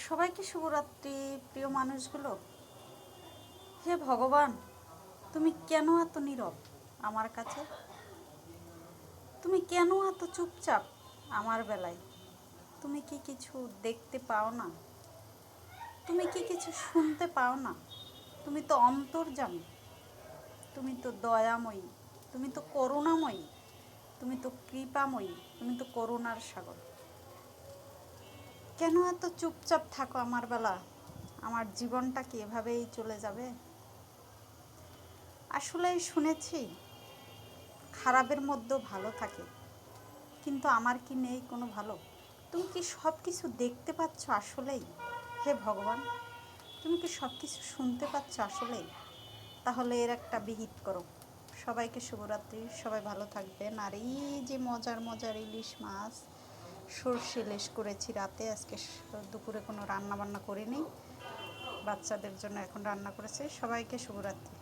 সবাইকে শুভরাত্রি। প্রিয় মানুষগুলো, হে ভগবান, তুমি কেন এত নীরব আমার কাছে? তুমি কেন এত চুপচাপ আমার বেলায়? তুমি কি কিছু দেখতে পাও না? তুমি কি কিছু শুনতে পাও না? তুমি তো অন্তর্যামী, তুমি তো দয়াময়ী, তুমি তো করুণাময়ী, তুমি তো কৃপাময়ী, তুমি তো করুণার সাগর। কেন এত চুপচাপ থাকো আমার বেলা? আমার জীবনটা কি এভাবেই চলে যাবে? আসলে শুনেছি খারাপের মধ্যেও ভালো থাকে, কিন্তু আমার কি নেই কোনো ভালো? তুমি কি সব কিছু দেখতে পাচ্ছ আসলেই? হে ভগবান, তুমি কি সব কিছু শুনতে পাচ্ছ আসলেই? তাহলে এর একটা বিহিত করো। সবাইকে শুভরাত্রি, সবাই ভালো থাকবেন। আর এই যে মজার মজার ইলিশ মাছ সর্ষে ইলিশ করেছি রাতে, আজকে দুপুরে কোনো রান্না বান্না করিনি, বাচ্চাদের জন্য এখন রান্না করেছি। সবাইকে শুভরাত্রি।